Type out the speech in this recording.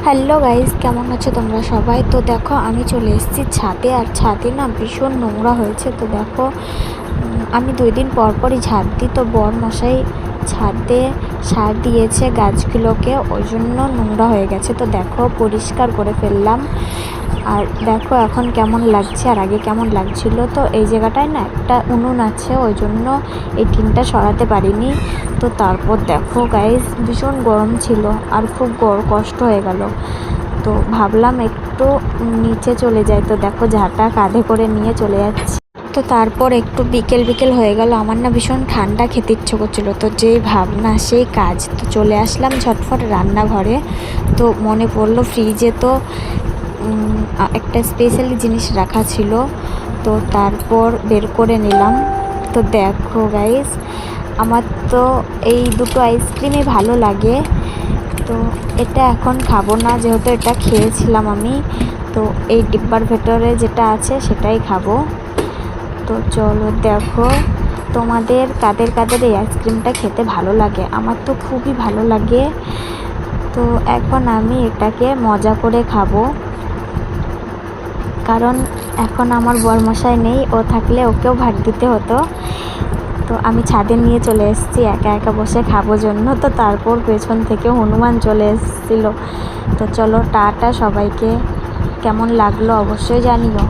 Hello guys, কেমন আছো তোমরা সবাই? তো দেখো আমি চলে এসেছি ছাদে। আর ছাদে না ভীষণ নোংরা হয়েছে। তো দেখো আমি 2 দিন পর পরই ঝাড় দিই। তো বরমশাই ছাদে সার দিয়েছে গাছগুলোকে, ওই জন্য নোংরা হয়ে গেছে। তো দেখো পরিষ্কার করে ফেললাম। আর দেখো এখন কেমন লাগছে আর আগে কেমন লাগছিল। তো এই জায়গাটায় না একটা উনুন আছে, ওই জন্য এই টিনটা সরাতে পারিনি। তো তারপর দেখো গাইস ভীষণ গরম ছিল আর খুব কষ্ট হয়ে গেল। তো ভাবলাম একটু নিচে চলে যাই। তো দেখো ঝাঁটা কাঁধে করে নিয়ে চলে যাচ্ছি। তো তারপর একটু বিকেল হয়ে গেল, আমার না ভীষণ ঠান্ডা খেতে ইচ্ছে করছিলো। তো যেই ভাবনা সেই কাজ, তো চলে আসলাম ঝটফট রান্নাঘরে। তো মনে পড়লো ফ্রিজে তো একটা স্পেশালি জিনিস রাখা ছিল। তো তারপর বের করে নিলাম। তো দেখো গাইস, আমার তো এই দুটো আইসক্রিমই ভালো লাগে। তো এটা এখন খাবো না, যেহেতু এটা খেয়েছিলাম আমি। তো এই ডিব্বার ভেতরে যেটা আছে সেটাই খাবো। তো চলো দেখো তোমাদের কাদের কাদের এই আইসক্রিমটা খেতে ভালো লাগে। আমার তো খুবই ভালো লাগে। তো এখন আমি এটাকে মজা করে খাবো, কারণ এখন আমার বরমশাই নেই, ও থাকলে ওকেও ভাগ দিতে হতো। তো আমি ছাদে নিয়ে চলে এসেছি একা একা বসে খাবো জন্য। তো তারপর পেছন থেকে হনুমান চলে এসেছিলো। তো চলো টাটা সবাইকে, কেমন লাগলো অবশ্যই জানিও।